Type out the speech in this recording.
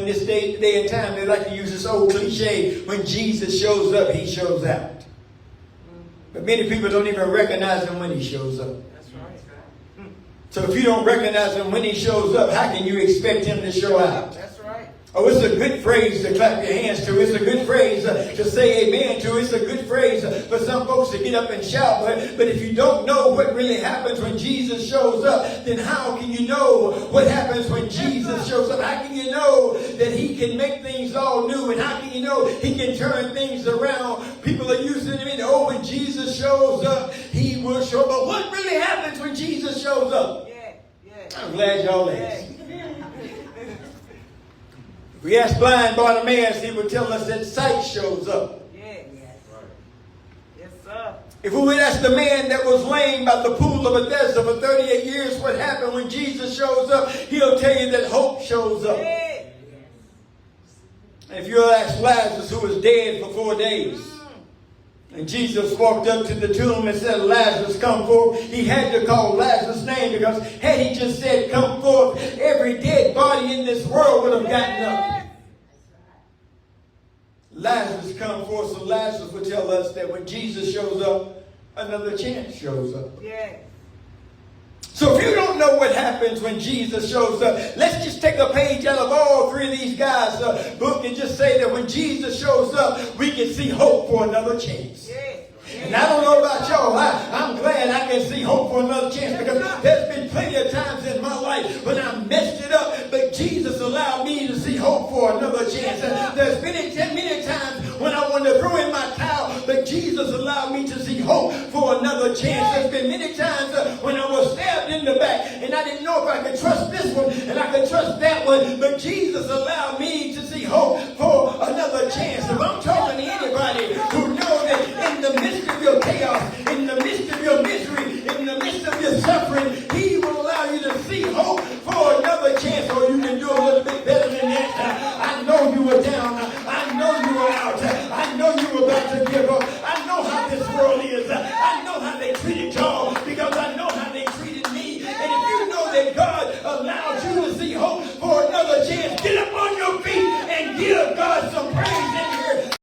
in this day and time, they like to use this old cliche, when Jesus shows up, he shows out. But many people don't even recognize him when he shows up. That's right. So if you don't recognize him when he shows up, how can you expect him to show out? That's right. Oh, it's a good phrase to clap your hands to. It's a good phrase to say amen to. It's a good phrase for some folks to get up and shout. But if you don't know what really happens when Jesus shows up, then how can you know what happens when Jesus shows up? How can you know that he can make things all new? And how can you know he can turn things around? People are using him in, oh, when Jesus shows up, he will show up. But what really happens when Jesus shows up? I'm glad y'all asked. If we ask blind Bartimaeus, he would tell us that sight shows up. Yes. Yes, sir. If we would ask the man that was lame by the pool of Bethesda for 38 years what happened when Jesus shows up, he'll tell you that hope shows up. Yes. And if you ask Lazarus, who was dead for 4 days, and Jesus walked up to the tomb and said, Lazarus, come forth. He had to call Lazarus' name, because had he just said, come forth, every dead body in this world would have gotten up. Lazarus come forth, so Lazarus would tell us that when Jesus shows up, another chance shows up. Yes. So if you don't know what happens when Jesus shows up, let's just take a page out of all three of these guys' book and just say that when Jesus shows up, we can see hope for another chance. Yes. And I don't know about y'all, I'm glad I can see hope for another chance, because there's been plenty of times in my life when I messed it up, but Jesus allowed me to see hope for another chance. And there's been many times when I wanted to throw in my towel, but Jesus allowed me to see hope for another chance. There's been many times when I was stabbed in the back and I didn't know if I could trust this one and I could trust that one, but Jesus allowed me to see hope for another chance. If I'm talking to anybody who knows that in the midst of your chaos, in the midst of your misery, in the midst of your suffering, he will allow you to see hope for another chance. Or you can do a little bit better than that. I know you were down.